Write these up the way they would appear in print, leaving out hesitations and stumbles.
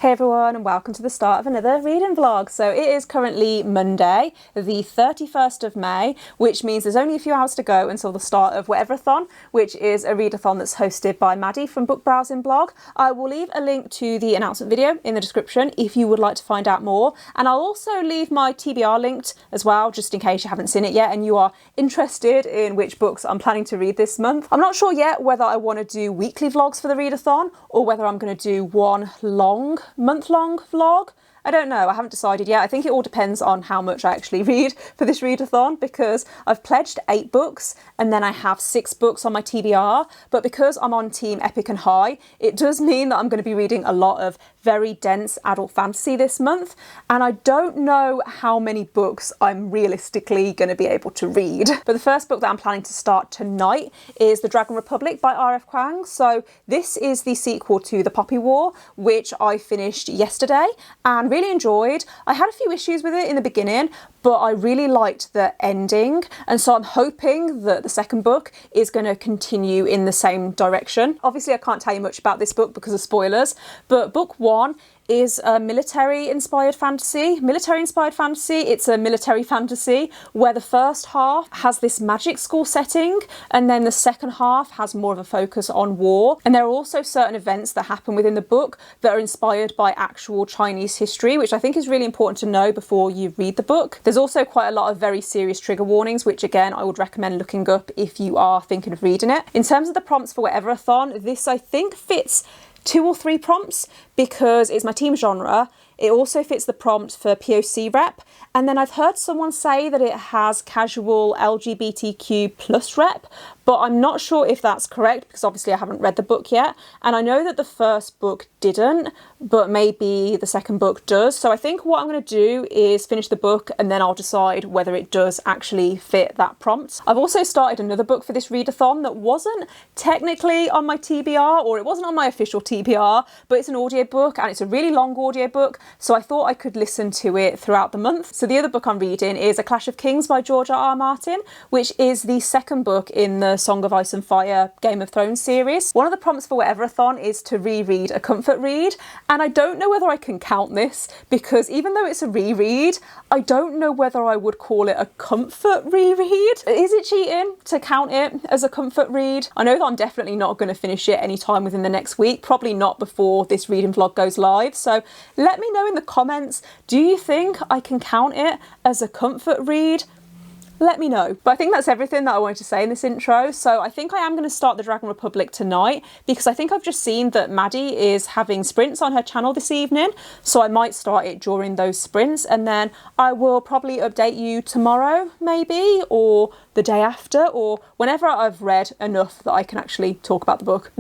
Hey everyone, and welcome to the start of another reading vlog. So it is currently Monday, the 31st of May, which means there's only a few hours to go until the start of WHATEVERATHON, which is a readathon that's hosted by Maddie from Book Browsing Blog. I will leave a link to the announcement video in the description if you would like to find out more. And I'll also leave my TBR linked as well, just in case you haven't seen it yet and you are interested in which books I'm planning to read this month. I'm not sure yet whether I want to do weekly vlogs for the readathon or whether I'm going to do one month-long vlog. I don't know, I haven't decided yet. I think it all depends on how much I actually read for this readathon, because I've pledged 8 books and then I have 6 books on my TBR, but because I'm on Team Epic and High, it does mean that I'm going to be reading a lot of very dense adult fantasy this month, and I don't know how many books I'm realistically going to be able to read. But the first book that I'm planning to start tonight is The Dragon Republic by R.F. Kuang. So this is the sequel to The Poppy War, which I finished yesterday and really enjoyed. I had a few issues with it in the beginning, but I really liked the ending, and so I'm hoping that the second book is going to continue in the same direction. Obviously I can't tell you much about this book because of spoilers, but book 1 is a military-inspired fantasy. It's a military fantasy where the first half has this magic school setting and then the second half has more of a focus on war. And there are also certain events that happen within the book that are inspired by actual Chinese history, which I think is really important to know before you read the book. There's also quite a lot of very serious trigger warnings, which again I would recommend looking up if you are thinking of reading it. In terms of the prompts for WHATEVERATHON, this I think fits 2 or 3 prompts because it's my team genre. It also fits the prompt for POC rep, and then I've heard someone say that it has casual LGBTQ plus rep, but I'm not sure if that's correct because obviously I haven't read the book yet, and I know that the first book didn't, but maybe the second book does. So I think what I'm going to do is finish the book and then I'll decide whether it does actually fit that prompt. I've also started another book for this readathon that wasn't technically on my TBR, or it wasn't on my official TBR, but it's an audiobook and it's a really long audiobook, so I thought I could listen to it throughout the month. So the other book I'm reading is A Clash of Kings by George R.R. Martin, which is the second book in the Song of Ice and Fire Game of Thrones series. One of the prompts for WHATEVERATHON is to reread a comfort read, and I don't know whether I can count this because even though it's a reread, I don't know whether I would call it a comfort reread. Is it cheating to count it as a comfort read? I know that I'm definitely not going to finish it anytime within the next week, probably not before this reading vlog goes live, so let me know in the comments, do you think I can count it as a comfort read? Let me know. But I think that's everything that I wanted to say in this intro. So I think I am going to start The Dragon Republic tonight because I think I've just seen that Maddie is having sprints on her channel this evening. So I might start it during those sprints, and then I will probably update you tomorrow maybe, or the day after, or whenever I've read enough that I can actually talk about the book.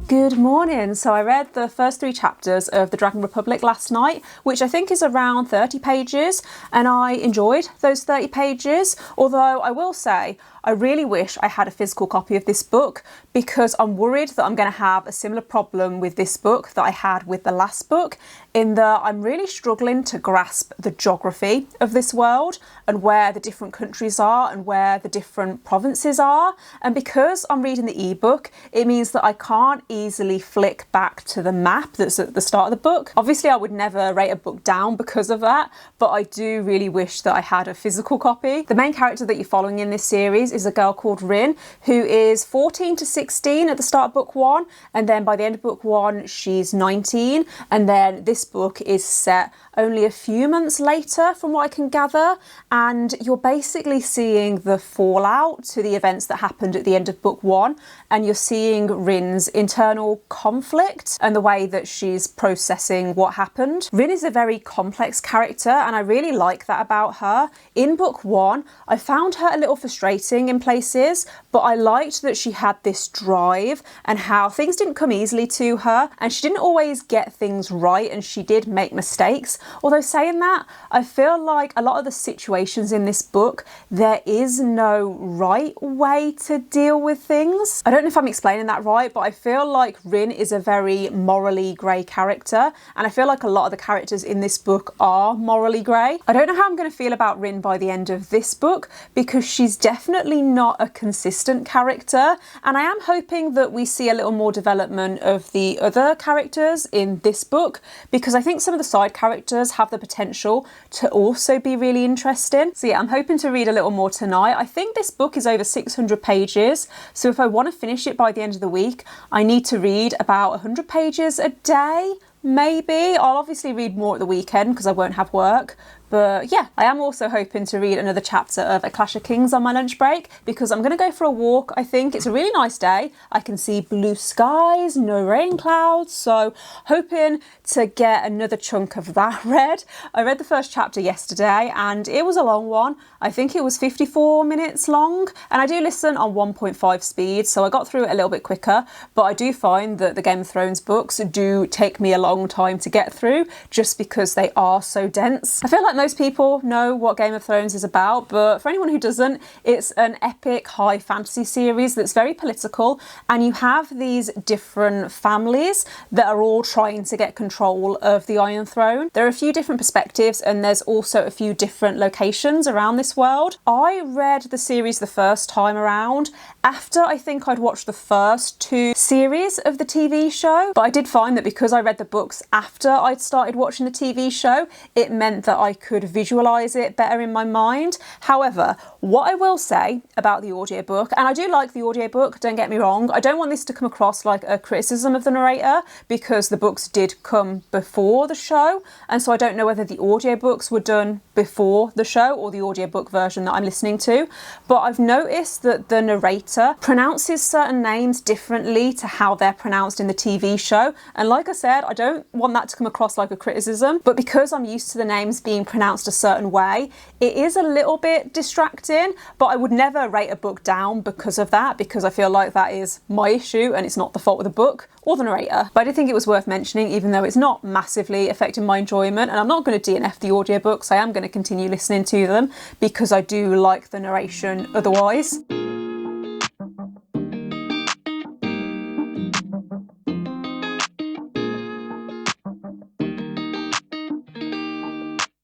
Good morning. So I read the first 3 chapters of The Dragon Republic last night, which I think is around 30 pages, and I enjoyed those 30 pages, although I will say I really wish I had a physical copy of this book because I'm worried that I'm going to have a similar problem with this book that I had with the last book, in that I'm really struggling to grasp the geography of this world and where the different countries are and where the different provinces are. And because I'm reading the ebook, it means that I can't easily flick back to the map that's at the start of the book. Obviously I would never rate a book down because of that, but I do really wish that I had a physical copy. The main character that you're following in this series is a girl called Rin, who is 14 to 16 at the start of book 1, and then by the end of book 1 she's 19, and then this book is set only a few months later from what I can gather, and you're basically seeing the fallout to the events that happened at the end of book 1, and you're seeing Rin's internal conflict and the way that she's processing what happened. Rin is a very complex character and I really like that about her. In book 1 I found her a little frustrating in places, but I liked that she had this girl's drive and how things didn't come easily to her, and she didn't always get things right, and she did make mistakes. Although saying that, I feel like a lot of the situations in this book, there is no right way to deal with things. I don't know if I'm explaining that right, but I feel like Rin is a very morally grey character, and I feel like a lot of the characters in this book are morally grey. I don't know how I'm going to feel about Rin by the end of this book, because she's definitely not a consistent character, and I am hoping that we see a little more development of the other characters in this book, because I think some of the side characters have the potential to also be really interesting. So yeah, I'm hoping to read a little more tonight. I think this book is over 600 pages, so if I want to finish it by the end of the week, I need to read about 100 pages a day. Maybe. I'll obviously read more at the weekend because I won't have work. But yeah, I am also hoping to read another chapter of A Clash of Kings on my lunch break, because I'm going to go for a walk. I think it's a really nice day. I can see blue skies, no rain clouds, so hoping to get another chunk of that read. I read the first chapter yesterday and it was a long one. I think it was 54 minutes long, and I do listen on 1.5 speed, so I got through it a little bit quicker, but I do find that the Game of Thrones books do take me a long time to get through just because they are so dense. I feel like most people know what Game of Thrones is about, but for anyone who doesn't, it's an epic high fantasy series that's very political, and you have these different families that are all trying to get control of the Iron Throne. There are a few different perspectives, and there's also a few different locations around this world. I read the series the first time around after I think I'd watched the first 2 series of the TV show, but I did find that because I read the books after I'd started watching the TV show, it meant that I could visualize it better in my mind. However, what I will say about the audiobook, and I do like the audiobook, don't get me wrong, I don't want this to come across like a criticism of the narrator, because the books did come before the show, and so I don't know whether the audiobooks were done before the show or the audiobook version that I'm listening to, but I've noticed that the narrator pronounces certain names differently to how they're pronounced in the TV show, and like I said, I don't want that to come across like a criticism, but because I'm used to the names being pronounced a certain way, it is a little bit distracting, but I would never rate a book down because of that, because I feel like that is my issue and it's not the fault of the book or the narrator. But I did think it was worth mentioning, even though it's not massively affecting my enjoyment, and I'm not going to DNF the audiobooks, I am going to continue listening to them because I do like the narration otherwise.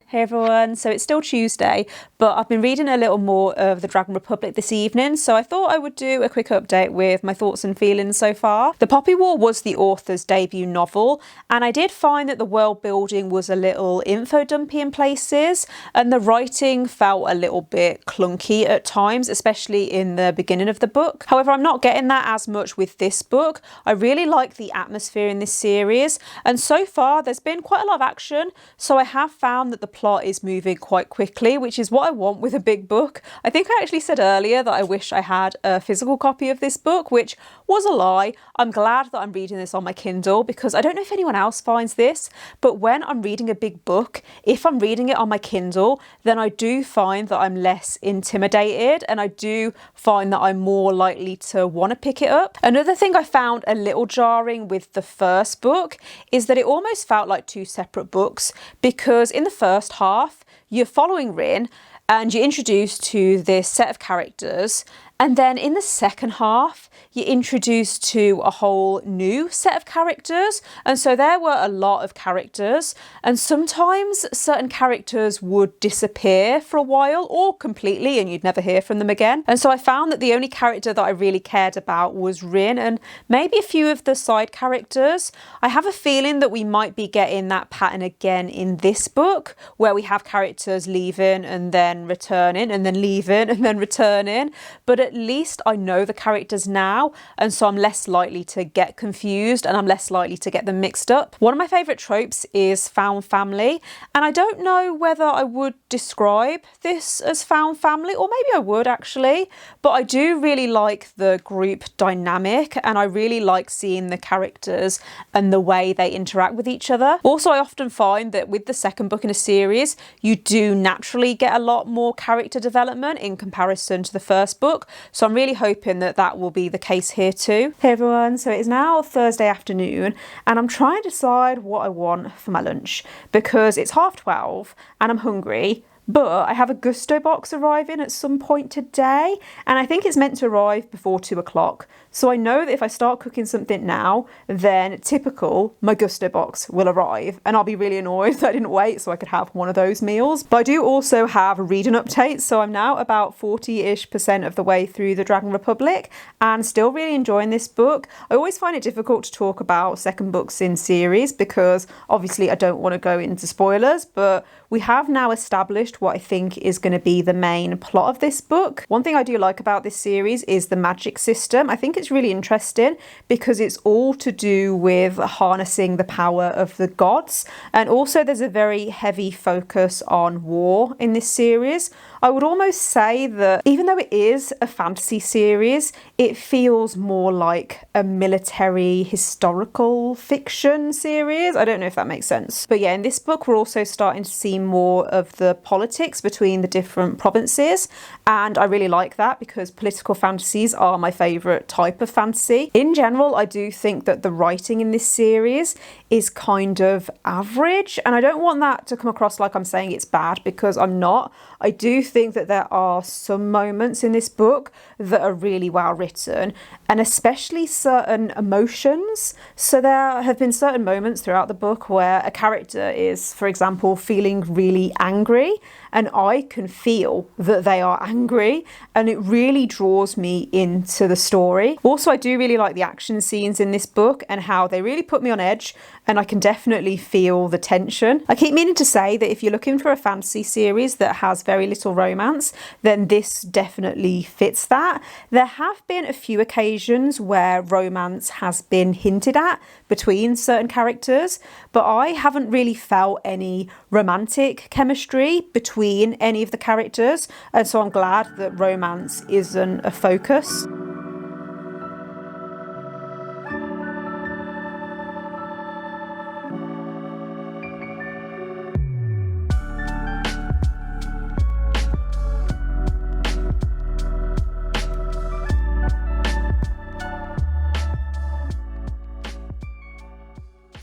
Hey everyone, so it's still Tuesday, but I've been reading a little more of The Dragon Republic this evening, so I thought I would do a quick update with my thoughts and feelings so far. The Poppy War was the author's debut novel, and I did find that the world building was a little info dumpy in places, and the writing felt a little bit clunky at times, especially in the beginning of the book. However, I'm not getting that as much with this book. I really like the atmosphere in this series, and so far there's been quite a lot of action, so I have found that the plot is moving quite quickly, which is what I want with a big book. I think I actually said earlier that I wish I had a physical copy of this book, which was a lie. I'm glad that I'm reading this on my Kindle, because I don't know if anyone else finds this, but when I'm reading a big book, if I'm reading it on my Kindle, then I do find that I'm less intimidated, and I do find that I'm more likely to want to pick it up. Another thing I found a little jarring with the first book is that it almost felt like 2 separate books, because in the first half you're following Rin and you're introduced to this set of characters, and then in the second half you're introduced to a whole new set of characters, and so there were a lot of characters, and sometimes certain characters would disappear for a while or completely and you'd never hear from them again. And so I found that the only character that I really cared about was Rin, and maybe a few of the side characters. I have a feeling that we might be getting that pattern again in this book, where we have characters leaving and then returning and then leaving and then returning, but at least I know the characters now, and so I'm less likely to get confused and I'm less likely to get them mixed up. One of my favourite tropes is found family, and I don't know whether I would describe this as found family, or maybe I would actually, but I do really like the group dynamic, and I really like seeing the characters and the way they interact with each other. Also, I often find that with the second book in a series, you do naturally get a lot more character development in comparison to the first book, So I'm really hoping that that will be the case here too. Hey everyone, so it is now Thursday afternoon and I'm trying to decide what I want for my lunch because it's 12:30 and I'm hungry. But I have a Gusto box arriving at some point today and I think it's meant to arrive before 2 o'clock. So I know that if I start cooking something now, then typical, my Gusto box will arrive and I'll be really annoyed that I didn't wait so I could have one of those meals. But I do also have reading updates, so I'm now about 40-ish% of the way through the Dragon Republic and still really enjoying this book. I always find it difficult to talk about second books in series because obviously I don't want to go into spoilers, but we have now established what I think is going to be the main plot of this book. One thing I do like about this series is the magic system. I think it's really interesting because it's all to do with harnessing the power of the gods, and also there's a very heavy focus on war in this series. I would almost say that even though it is a fantasy series, it feels more like a military historical fiction series. I don't know if that makes sense. But yeah, in this book we're also starting to see more of the politics between the different provinces, and I really like that because political fantasies are my favourite type of fantasy. In general, I do think that the writing in this series is kind of average, and I don't want that to come across like I'm saying it's bad because I'm not. I do think that there are some moments in this book that are really well written, and especially certain emotions. So there have been certain moments throughout the book where a character is, for example, feeling really angry, and I can feel that they are angry, and it really draws me into the story. Also, I do really like the action scenes in this book and how they really put me on edge, and I can definitely feel the tension. I keep meaning to say that if you're looking for a fantasy series that has very little romance, then this definitely fits that. There have been a few occasions where romance has been hinted at between certain characters, but I haven't really felt any romantic chemistry between any of the characters, and so I'm glad that romance isn't a focus.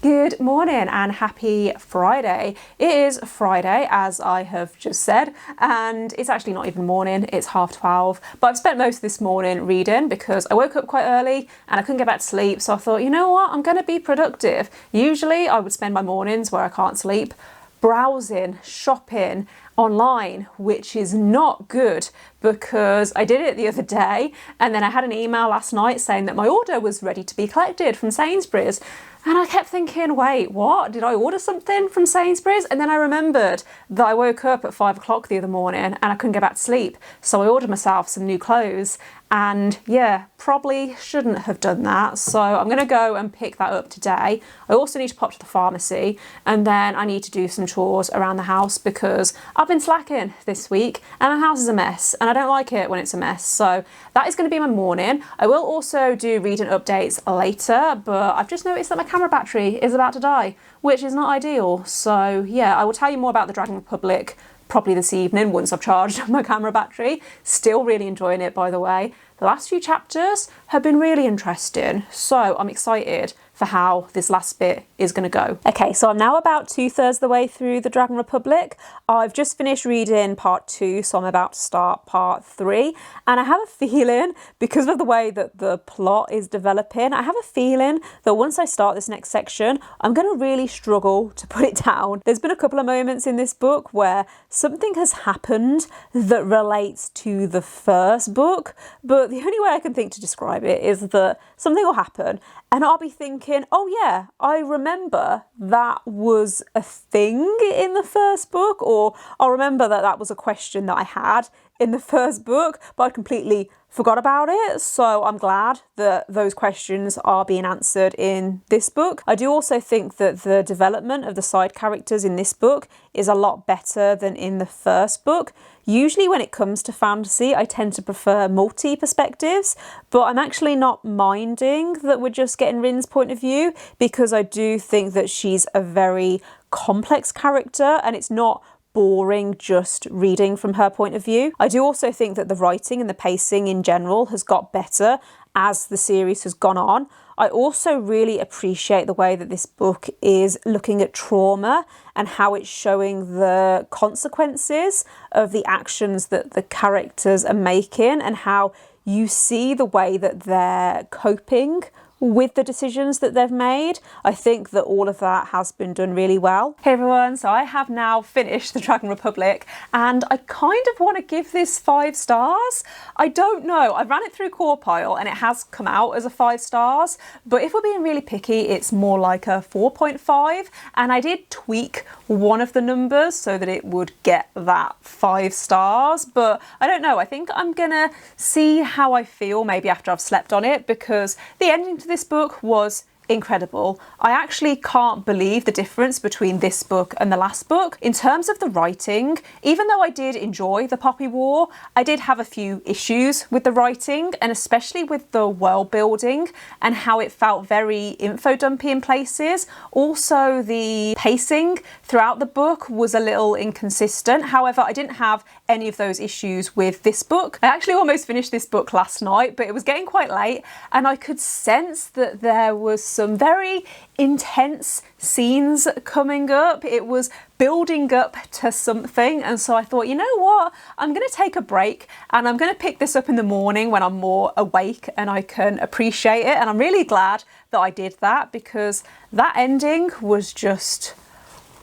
Good morning and happy Friday. It is Friday, as I have just said, and it's actually not even morning, it's 12:30, but I've spent most of this morning reading because I woke up quite early and I couldn't get back to sleep, so I thought, you know what, I'm going to be productive. Usually I would spend my mornings where I can't sleep browsing, shopping online, which is not good because I did it the other day and then I had an email last night saying that my order was ready to be collected from Sainsbury's. And I kept thinking, wait, what? Did I order something from Sainsbury's? And then I remembered that I woke up at 5 o'clock the other morning and I couldn't get back to sleep. So I ordered myself some new clothes. And yeah, probably shouldn't have done that. So I'm going to go and pick that up today. I also need to pop to the pharmacy and then I need to do some chores around the house because I've been slacking this week and my house is a mess and I don't like it when it's a mess. So that is going to be my morning. I will also do reading updates later, but I've just noticed that my camera battery is about to die, which is not ideal. So yeah, I will tell you more about the Dragon Republic probably this evening once I've charged my camera battery. Still really enjoying it, by the way. The last few chapters have been really interesting, so I'm excited for how this last bit is going to go. Okay, so I'm now about 2/3 the way through the Dragon Republic. I've just finished reading part 2, so I'm about to start part 3. And I have a feeling, because of the way that the plot is developing, I have a feeling that once I start this next section, I'm going to really struggle to put it down. There's been a couple of moments in this book where something has happened that relates to the first book, but the only way I can think to describe it is that something will happen and I'll be thinking, oh yeah, I remember that was a thing in the first book, or I'll remember that that was a question that I had in the first book, but I completely forgot about it. So I'm glad that those questions are being answered in this book. I do also think that the development of the side characters in this book is a lot better than in the first book. Usually when it comes to fantasy, I tend to prefer multi-perspectives, but I'm actually not minding that we're just getting Rin's point of view because I do think that she's a very complex character and it's not boring just reading from her point of view. I do also think that the writing and the pacing in general has got better as the series has gone on. I also really appreciate the way that this book is looking at trauma and how it's showing the consequences of the actions that the characters are making, and how you see the way that they're coping with the decisions that they've made. I think that all of that has been done really well. Hey everyone, so I have now finished the Dragon Republic and I kind of want to give this 5 stars. I don't know, I ran it through Corepile and it has come out as a 5 stars, but if we're being really picky, it's more like a 4.5, and I did tweak one of the numbers so that it would get that 5 stars, but I don't know, I think I'm gonna see how I feel maybe after I've slept on it, because the ending to this book was incredible. I actually can't believe the difference between this book and the last book. In terms of the writing, even though I did enjoy the Poppy War, I did have a few issues with the writing, and especially with the world building and how it felt very info dumpy in places. Also, the pacing throughout the book was a little inconsistent. However, I didn't have any of those issues with this book. I actually almost finished this book last night, but it was getting quite late and I could sense that there was some very intense scenes coming up. It was building up to something, and so I thought, you know what, I'm going to take a break and I'm going to pick this up in the morning when I'm more awake and I can appreciate it. And I'm really glad that I did that, because that ending was just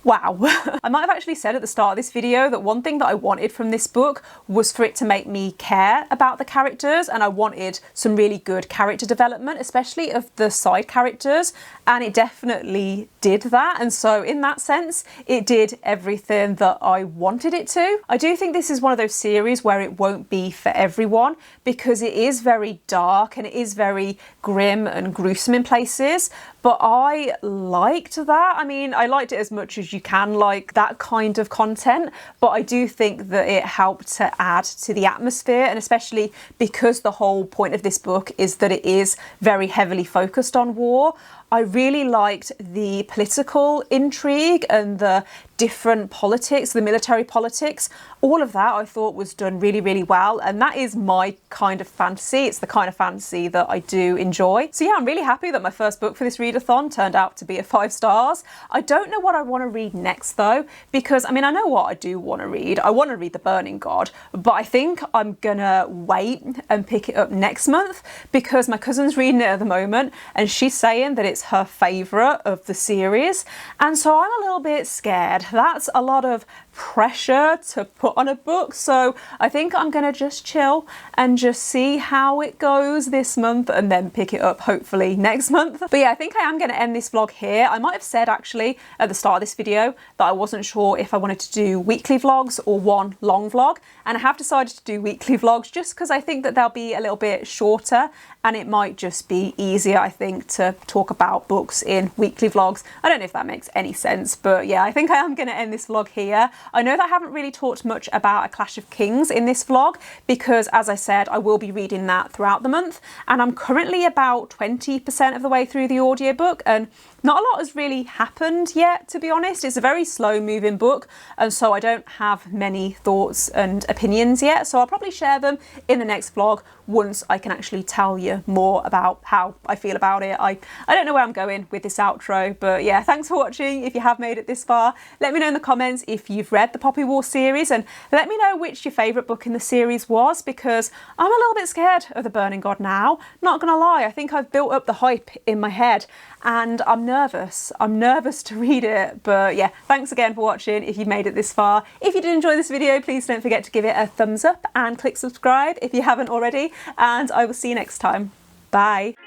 wow. I might have actually said at the start of this video that one thing that I wanted from this book was for it to make me care about the characters, and I wanted some really good character development, especially of the side characters, and it definitely did that. And so in that sense, it did everything that I wanted it to. I do think this is one of those series where it won't be for everyone, because it is very dark and it is very grim and gruesome in places, but I liked that. I mean, I liked it as much as you can like that kind of content, but I do think that it helped to add to the atmosphere, and especially because the whole point of this book is that it is very heavily focused on war. I really liked the political intrigue and the different politics, the military politics. All of that I thought was done really, really well, and that is my kind of fantasy. It's the kind of fantasy that I do enjoy. So yeah, I'm really happy that my first book for this readathon turned out to be a 5 stars. I don't know what I want to read next though, because I mean, I know what I do want to read. I want to read The Burning God, but I think I'm gonna wait and pick it up next month, because my cousin's reading it at the moment and she's saying that it's her favourite of the series, and so I'm a little bit scared. That's a lot of pressure to put on a book, so I think I'm gonna just chill and just see how it goes this month and then pick it up hopefully next month. But yeah, I think I am gonna end this vlog here. I might have said actually at the start of this video that I wasn't sure if I wanted to do weekly vlogs or one long vlog, and I have decided to do weekly vlogs just because I think that they'll be a little bit shorter and it might just be easier, I think, to talk about books in weekly vlogs. I don't know if that makes any sense, but yeah, I think I am going to end this vlog here. I know that I haven't really talked much about A Clash of Kings in this vlog, because as I said, I will be reading that throughout the month, and I'm currently about 20% of the way through the audiobook, and not a lot has really happened yet, to be honest. It's a very slow moving book, and so I don't have many thoughts and opinions yet, so I'll probably share them in the next vlog once I can actually tell you more about how I feel about it. I don't know where I'm going with this outro, but yeah, thanks for watching. If you have made it this far, let me know in the comments if you've read the Poppy War series, and let me know which your favourite book in the series was, because I'm a little bit scared of The Burning God now. Not gonna lie, I think I've built up the hype in my head and I'm nervous. I'm nervous to read it, but yeah, thanks again for watching if you've made it this far. If you did enjoy this video, please don't forget to give it a thumbs up and click subscribe if you haven't already, and I will see you next time. Bye.